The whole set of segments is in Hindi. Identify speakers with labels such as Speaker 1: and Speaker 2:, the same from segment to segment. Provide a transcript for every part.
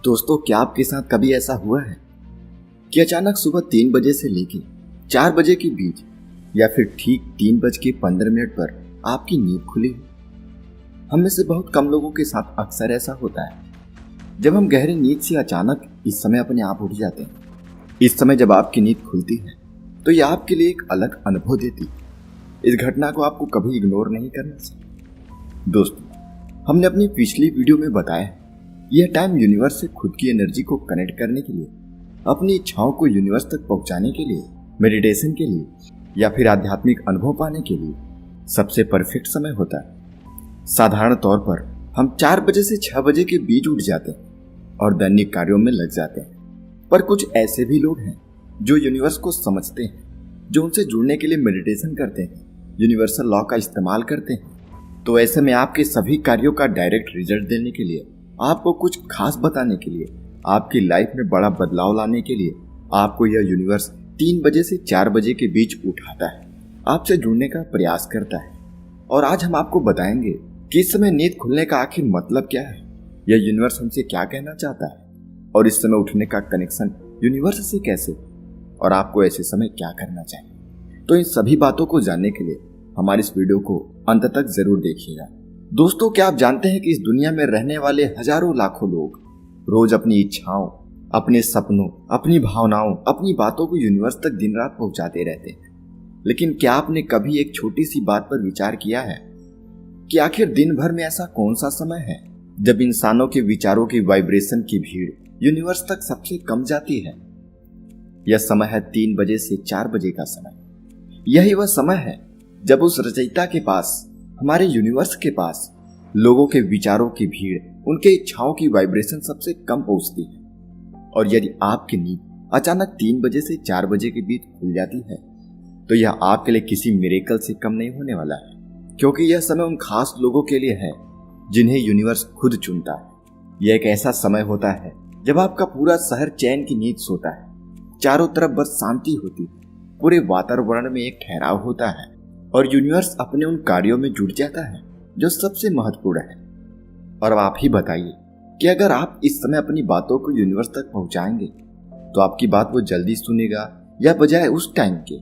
Speaker 1: दोस्तों, क्या आपके साथ कभी ऐसा हुआ है कि अचानक सुबह 3 बजे से लेके 4 बजे के बीच या फिर ठीक 3:15 पर आपकी नींद खुली हो? हम में से बहुत कम लोगों के साथ अक्सर ऐसा होता है जब हम गहरी नींद से अचानक इस समय अपने आप उठ जाते हैं। इस समय जब आपकी नींद खुलती है तो यह आपके लिए एक अलग अनुभव देती है। इस घटना को आपको कभी इग्नोर नहीं करना चाहिए। दोस्तों, हमने अपनी पिछली वीडियो में बताया है यह टाइम यूनिवर्स से खुद की एनर्जी को कनेक्ट करने के लिए, अपनी इच्छाओं को यूनिवर्स तक पहुंचाने के लिए, मेडिटेशन के लिए या फिर आध्यात्मिक अनुभव पाने के लिए सबसे परफेक्ट समय होता है। साधारण तौर पर हम 4 बजे से 6 बजे के बीच उठ जाते हैं और दैनिक कार्यों में लग जाते हैं। पर कुछ ऐसे भी लोग हैं जो यूनिवर्स को समझते हैं, जो उनसे जुड़ने के लिए मेडिटेशन करते हैं, यूनिवर्सल लॉ का इस्तेमाल करते हैं। तो ऐसे में आपके सभी कार्यों का डायरेक्ट रिजल्ट देने के लिए, आपको कुछ खास बताने के लिए, आपकी लाइफ में बड़ा बदलाव लाने के लिए आपको यह यूनिवर्स 3 बजे से 4 बजे के बीच उठाता है, आपसे जुड़ने का प्रयास करता है। और आज हम आपको बताएंगे कि इस समय नींद खुलने का आखिर मतलब क्या है, यह यूनिवर्स हमसे क्या कहना चाहता है और इस समय उठने का कनेक्शन यूनिवर्स से कैसे, और आपको ऐसे समय क्या करना चाहिए। तो इन सभी बातों को जानने के लिए हमारी इस वीडियो को अंत तक जरूर देखिएगा। दोस्तों, क्या आप जानते हैं कि इस दुनिया में रहने वाले हजारों लाखों लोग रोज अपनी इच्छाओं, अपने सपनों, अपनी भावनाओं, अपनी बातों को यूनिवर्स तक दिन रात पहुंचाते रहते हैं। लेकिन क्या आपने कभी एक छोटी सी बात पर विचार किया है कि आखिर दिन भर में ऐसा कौन सा समय है जब इंसानों के विचारों की वाइब्रेशन की भीड़ यूनिवर्स तक सबसे कम जाती है? यह समय है 3 बजे से 4 बजे का समय। यही वह समय है जब उस रचयिता के पास, हमारे यूनिवर्स के पास, लोगों के विचारों की भीड़, उनके इच्छाओं की वाइब्रेशन सबसे कम पहुंचती है। और यदि आपकी नींद अचानक 3 बजे से 4 बजे के बीच खुल जाती है तो यह आपके लिए किसी मिरेकल से कम नहीं होने वाला है, क्योंकि यह समय उन खास लोगों के लिए है जिन्हें यूनिवर्स खुद चुनता है। यह एक ऐसा समय होता है जब आपका पूरा शहर चैन की नींद सोता है, चारों तरफ बस शांति होती है, पूरे वातावरण में एक ठहराव होता है और यूनिवर्स अपने उन कार्यों में जुट जाता है जो सबसे महत्वपूर्ण है। और अब आप ही बताइए कि अगर आप इस समय अपनी बातों को यूनिवर्स तक पहुंचाएंगे तो आपकी बात वो जल्दी सुनेगा, या बजाय उस टाइम के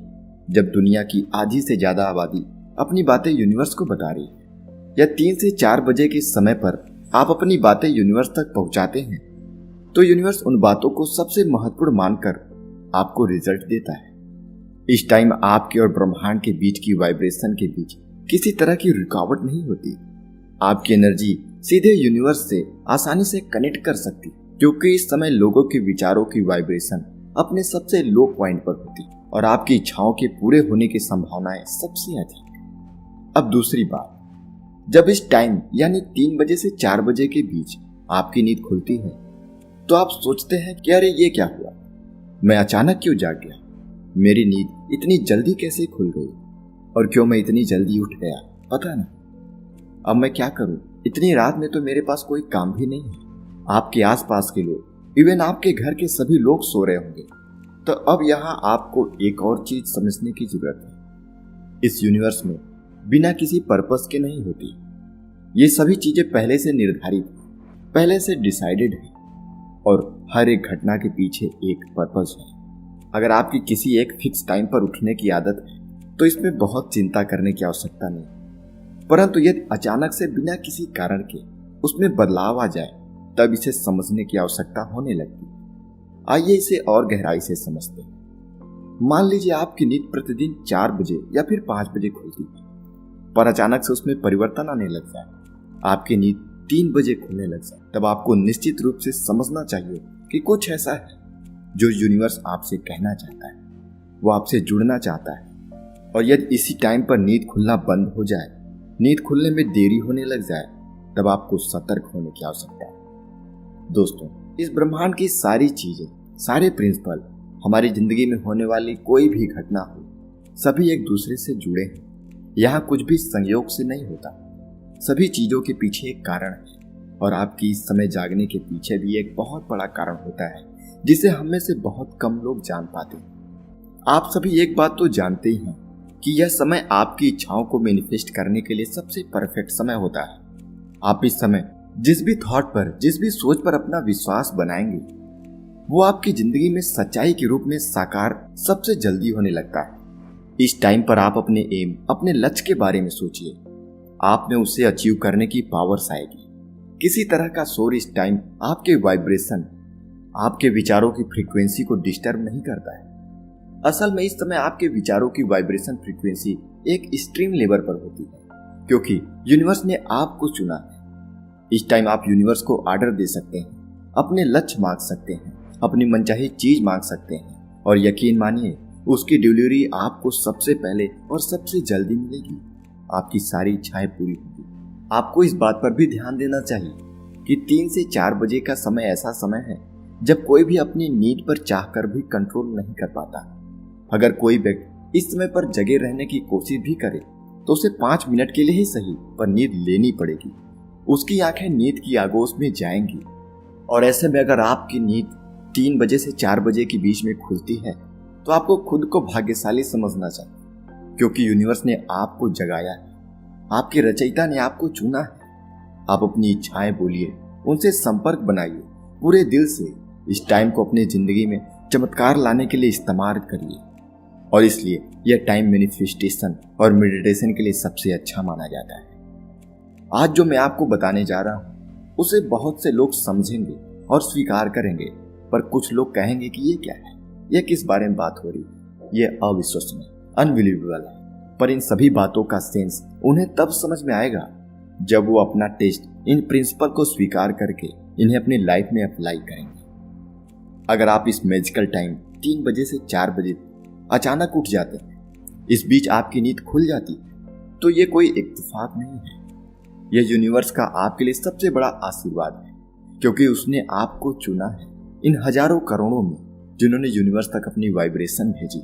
Speaker 1: जब दुनिया की आधी से ज्यादा आबादी अपनी बातें यूनिवर्स को बता रही है, या 3 से 4 बजे के समय पर आप अपनी बातें यूनिवर्स तक पहुंचाते हैं तो यूनिवर्स उन बातों को सबसे महत्वपूर्ण मानकर आपको रिजल्ट देता है। इस टाइम आपके और ब्रह्मांड के बीच की वाइब्रेशन के बीच किसी तरह की रुकावट नहीं होती। आपकी एनर्जी सीधे यूनिवर्स से आसानी से कनेक्ट कर सकती, क्योंकि इस समय लोगों के विचारों की वाइब्रेशन अपने सबसे लो पॉइंट पर होती और आपकी इच्छाओं के पूरे होने की संभावनाएं सबसे अधिक। अब दूसरी बात, जब इस टाइम यानी 3 बजे से 4 बजे के बीच आपकी नींद खुलती है तो आप सोचते हैं कि अरे ये क्या हुआ, मैं अचानक क्यों जाग गया, मेरी नींद इतनी जल्दी कैसे खुल गई, और क्यों मैं इतनी जल्दी उठ गया, पता नहीं। अब मैं क्या करूं, इतनी रात में तो मेरे पास कोई काम भी नहीं है। आपके आसपास के लोग, इवन आपके घर के सभी लोग सो रहे होंगे। तो अब यहाँ आपको एक और चीज समझने की जरूरत है, इस यूनिवर्स में बिना किसी पर्पस के नहीं होती। ये सभी चीजें पहले से निर्धारित, पहले से डिसाइडेड है, और हर एक घटना के पीछे एक पर्पस है। अगर आपकी किसी एक फिक्स टाइम पर उठने की आदत है तो इसमें बहुत चिंता करने की आवश्यकता नहीं, परंतु यदि अचानक से बिना किसी कारण के उसमें बदलाव आ जाए तब इसे समझने की आवश्यकता होने लगती है। आइए इसे और गहराई से समझते हैं। मान लीजिए आपकी नींद प्रतिदिन 4 बजे या फिर 5 बजे खुलती है, पर अचानक से उसमें परिवर्तन आने लग जाए, आपकी नींद 3 बजे खुलने लग जाए, तब आपको निश्चित रूप से समझना चाहिए कि कुछ ऐसा है जो यूनिवर्स आपसे कहना चाहता है, वो आपसे जुड़ना चाहता है। और यदि इसी टाइम पर नींद खुलना बंद हो जाए, नींद खुलने में देरी होने लग जाए, तब आपको सतर्क होने की आवश्यकता है। दोस्तों, इस ब्रह्मांड की सारी चीजें, सारे प्रिंसिपल, हमारी जिंदगी में होने वाली कोई भी घटना हो, सभी एक दूसरे से जुड़े हैं। यहाँ कुछ भी संयोग से नहीं होता, सभी चीजों के पीछे एक कारण है, और आपकी इस समय जागने के पीछे भी एक बहुत बड़ा कारण होता है जिसे हम में से बहुत कम लोग जान पाते हैं। आप सभी एक बात तो जानते ही हैं कि यह समय आपकी इच्छाओं को मैनिफेस्ट करने के लिए सबसे परफेक्ट समय होता है। आप इस समय जिस भी थॉट पर, जिस भी सोच पर अपना विश्वास बनाएंगे, वो आपकी जिंदगी में सच्चाई के रूप में साकार सबसे जल्दी होने लगता है। इस टाइम पर आप अपने एम, अपने लक्ष्य के बारे में सोचिए। आप में उसे अचीव करने की पावर्स आएगी। किसी तरह का शोर इस टाइम आपके वाइब्रेशन, आपके विचारों की फ्रीक्वेंसी को डिस्टर्ब नहीं करता है। असल में इस समय आपके विचारों की वाइब्रेशन फ्रीक्वेंसी एक एक्सट्रीम लेवल पर होती है, क्योंकि यूनिवर्स ने आपको चुना है। इस टाइम आप यूनिवर्स को ऑर्डर दे सकते हैं, अपने लक्ष्य मांग सकते हैं, अपनी मनचाही चीज मांग सकते हैं, और यकीन मानिए उसकी डिलीवरी आपको सबसे पहले और सबसे जल्दी मिलेगी। आपकी सारी इच्छाएं पूरी होगी। आपको इस बात पर भी ध्यान देना चाहिए कि 3 से 4 बजे का समय ऐसा समय है जब कोई भी अपनी नींद पर चाहकर भी कंट्रोल नहीं कर पाता। अगर कोई व्यक्ति इस समय पर जगे रहने की कोशिश भी करे तो उसे 5 मिनट के लिए ही सही पर नींद लेनी पड़ेगी। उसकी आंखें नींद की आगोश में जाएंगी। और ऐसे में अगर आपकी नींद 3 बजे से 4 बजे के बीच में खुलती है तो आपको खुद को भाग्यशाली समझना चाहिए, क्योंकि यूनिवर्स ने आपको जगाया है, आपके रचयिता ने आपको चुना है। आप अपनी इच्छाएं बोलिए, उनसे संपर्क बनाइए पूरे दिल से। इस टाइम को अपनी जिंदगी में चमत्कार लाने के लिए इस्तेमाल करिए, और इसलिए यह टाइम मैनिफेस्टेशन और मेडिटेशन के लिए सबसे अच्छा माना जाता है। आज जो मैं आपको बताने जा रहा हूँ उसे बहुत से लोग समझेंगे और स्वीकार करेंगे, पर कुछ लोग कहेंगे कि ये क्या है, ये किस बारे में बात हो रही है, ये अविश्वसनीय, अनबिलीवेबल है। पर इन सभी बातों का सेंस उन्हें तब समझ में आएगा जब वो अपना टेस्ट, इन प्रिंसिपल को स्वीकार करके इन्हें अपनी लाइफ में अप्लाई करेंगे। अगर आप इस मैजिकल टाइम 3 बजे से 4 बजे अचानक उठ जाते हैं, इस बीच आपकी नींद खुल जाती है, तो ये कोई इत्तेफाक नहीं है। यह यूनिवर्स का आपके लिए सबसे बड़ा आशीर्वाद है, क्योंकि उसने आपको चुना है इन हजारों करोड़ों में जिन्होंने यूनिवर्स तक अपनी वाइब्रेशन भेजी।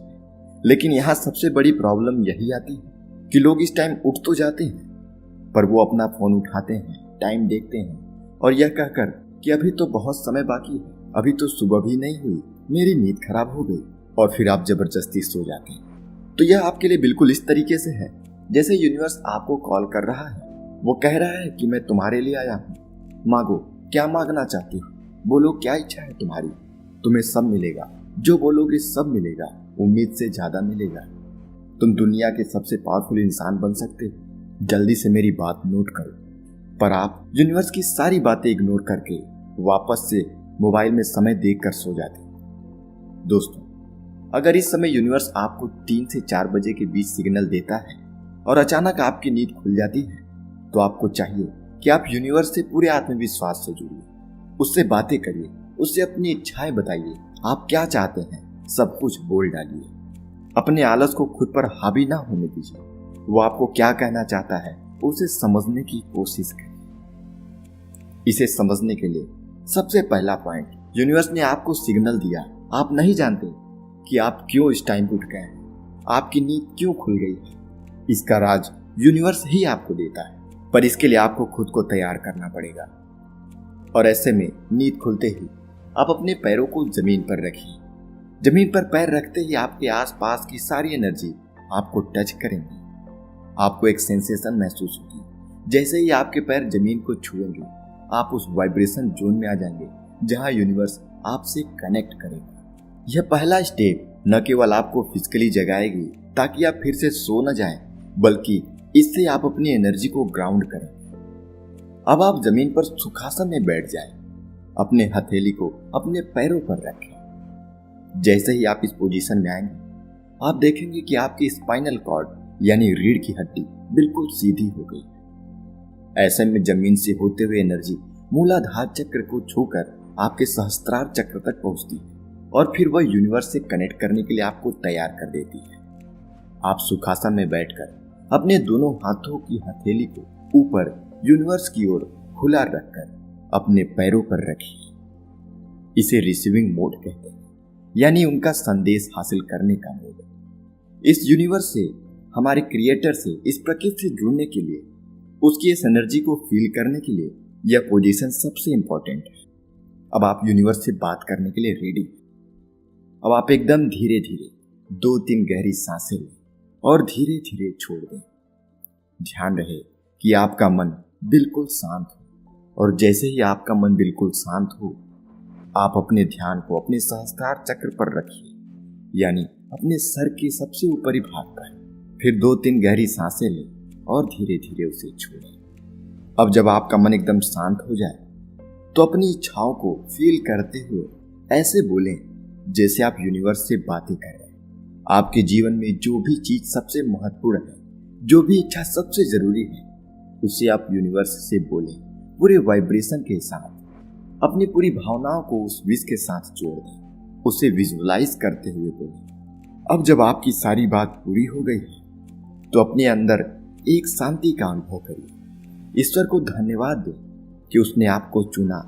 Speaker 1: लेकिन यहाँ सबसे बड़ी प्रॉब्लम यही आती है कि लोग इस टाइम उठ तो जाते हैं, पर वो अपना फोन उठाते हैं, टाइम देखते हैं और यह कहकर कि अभी तो बहुत समय बाकी है, अभी तो सुबह भी नहीं हुई, मेरी नींद खराब हो गई, और फिर आप जबरदस्ती सो जाते हैं। तो यह आपके लिए बिल्कुल इस तरीके से है जैसे यूनिवर्स आपको कॉल कर रहा है। वो कह रहा है कि मैं तुम्हारे लिए आया हूँ, मांगो, क्या मांगना चाहती हो, बोलो क्या इच्छा है तुम्हारी, तुम्हें सब मिलेगा, जो बोलोगे सब मिलेगा, उम्मीद से ज्यादा मिलेगा। तुम दुनिया के सबसे पावरफुल इंसान बन सकते हो। जल्दी से मेरी बात नोट करो। पर आप यूनिवर्स की सारी बातें इग्नोर करके वापस से मोबाइल में समय देखकर सो जाते। दोस्तों, अगर इस समय यूनिवर्स आपको 3 से 4 बजे के बीच सिग्नल देता है और अचानक आपकी नींद खुल जाती है, तो आपको चाहिए कि आप यूनिवर्स से पूरे आत्मविश्वास से जुड़िए, उससे बातें करिए, उससे अपनी इच्छाएं बताइए, आप क्या चाहते हैं सब कुछ बोल डालिए। अपने आलस को खुद पर हावी ना होने दीजिए। वो आपको क्या कहना चाहता है उसे समझने की कोशिश करिए। इसे समझने के लिए सबसे पहला पॉइंट, यूनिवर्स ने आपको सिग्नल दिया। आप नहीं जानते कि आप क्यों इस टाइम उठ गए हैं, आपकी नींद क्यों खुल गई है। इसका राज यूनिवर्स ही आपको देता है, पर इसके लिए आपको खुद को तैयार करना पड़ेगा। और ऐसे में नींद खुलते ही आप अपने पैरों को जमीन पर रखिए। जमीन पर पैर रखते ही आपके आसपास की सारी एनर्जी आपको टच करेंगी। आपको एक सेंसेशन महसूस होगी। जैसे ही आपके पैर जमीन को छुएंगे, आप उस वाइब्रेशन जोन में आ जाएंगे जहां यूनिवर्स आपसे कनेक्ट करेगा। यह पहला स्टेप न केवल आपको फिजिकली जगाएगी ताकि आप फिर से सो न जाएं, बल्कि इससे आप अपनी एनर्जी को ग्राउंड करें। अब आप जमीन पर सुखासन में बैठ जाएं, अपने हथेली को अपने पैरों पर रखें। जैसे ही आप इस पोजीशन में आएंगे, आप देखेंगे कि आपकी स्पाइनल कॉर्ड यानी रीढ़ की हड्डी बिल्कुल सीधी हो गई। ऐसे में जमीन से होते हुए एनर्जी मूलाधार चक्र को छूकर आपके सहस्त्रार चक्र तक पहुंचती है और फिर वह यूनिवर्स से कनेक्ट करने के लिए आपको तैयार कर देती है। आप सुखासन में बैठकर अपने दोनों हाथों की हथेली को ऊपर यूनिवर्स की ओर खुला रखकर अपने पैरों पर रखिए। इसे रिसीविंग मोड कहते हैं, यानी उनका संदेश हासिल करने का मोड। इस यूनिवर्स से, हमारे क्रिएटर से, इस प्रकृति से जुड़ने के लिए, उसकी इस एनर्जी को फील करने के लिए यह पोजीशन सबसे इंपॉर्टेंट है। अब आप यूनिवर्स से बात करने के लिए रेडी। अब आप एकदम धीरे धीरे 2-3 गहरी सांसें लें और धीरे धीरे छोड़ दें। ध्यान रहे कि आपका मन बिल्कुल शांत हो और जैसे ही आपका मन बिल्कुल शांत हो, आप अपने ध्यान को अपने सहस्त्रार चक्र पर रखिए, यानी अपने सर के सबसे ऊपरी भाग पर। फिर 2-3 गहरी सांसें लें और धीरे धीरे उसे छोड़ें। अब जब आपका मन एकदम शांत हो जाए तो अपनी इच्छाओं को फील करते हुए ऐसे बोलें जैसे आप यूनिवर्स से बातें कर रहे हैं। आपके जीवन में जो भी चीज सबसे महत्वपूर्ण है, जो भी इच्छा सबसे जरूरी है, उसे आप यूनिवर्स से बोलें पूरे वाइब्रेशन के साथ। अपनी पूरी भावनाओं को उस विश के साथ जोड़ दें, उसे विजुअलाइज करते हुए बोलें। अब जब आपकी सारी बात पूरी हो गई है तो अपने अंदर एक शांति का अनुभव करिए। ईश्वर को धन्यवाद दें कि उसने आपको चुना,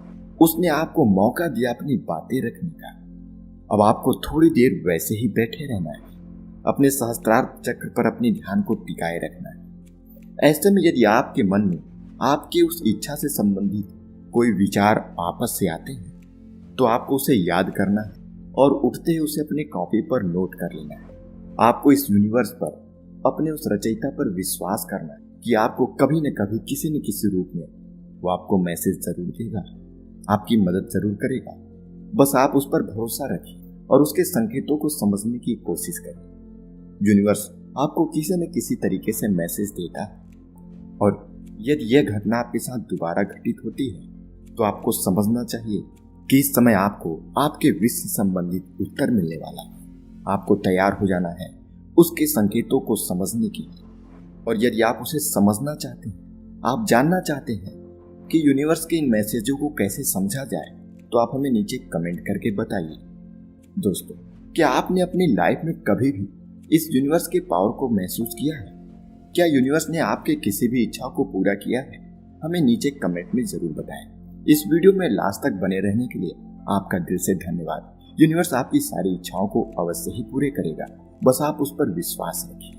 Speaker 1: उसने आपको मौका दिया अपनी बातें रखने का। अब आपको थोड़ी देर वैसे ही बैठे रहना है, अपने सहस्त्रार चक्र पर अपने ध्यान को टिकाए रखना है। ऐसे में यदि आपके मन में आपकी उस इच्छा से संबंधित कोई विचार वापस से आते हैं तो आपको उसे याद करना है और उठते ही उसे अपने कॉपी पर नोट कर लेना है। आपको इस यूनिवर्स पर, अपने उस रचयिता पर विश्वास करना है कि आपको कभी न कभी किसी न किसी रूप में वो आपको मैसेज जरूर देगा, आपकी मदद जरूर करेगा। बस आप उस पर भरोसा रखें और उसके संकेतों को समझने की कोशिश करें। यूनिवर्स आपको किसी न किसी तरीके से मैसेज देता है, और यदि यह घटना आपके साथ दोबारा घटित होती है तो आपको समझना चाहिए कि इस समय आपको आपके विश से संबंधित उत्तर मिलने वाला है। आपको तैयार हो जाना है उसके संकेतों को समझने के लिए। और यदि आप उसे समझना चाहते हैं, आप जानना चाहते हैं कि यूनिवर्स के इन मैसेजों को कैसे समझा जाए, तो आप हमें नीचे कमेंट करके बताइए। दोस्तों, क्या आपने अपनी लाइफ में कभी भी इस यूनिवर्स के पावर को महसूस किया है? क्या यूनिवर्स ने आपके किसी भी इच्छा को पूरा किया है? हमें नीचे कमेंट में जरूर बताएं। इस वीडियो में लास्ट तक बने रहने के लिए आपका दिल से धन्यवाद। यूनिवर्स आपकी सारी इच्छाओं को अवश्य ही पूरे करेगा, बस आप उस पर विश्वास रखिए।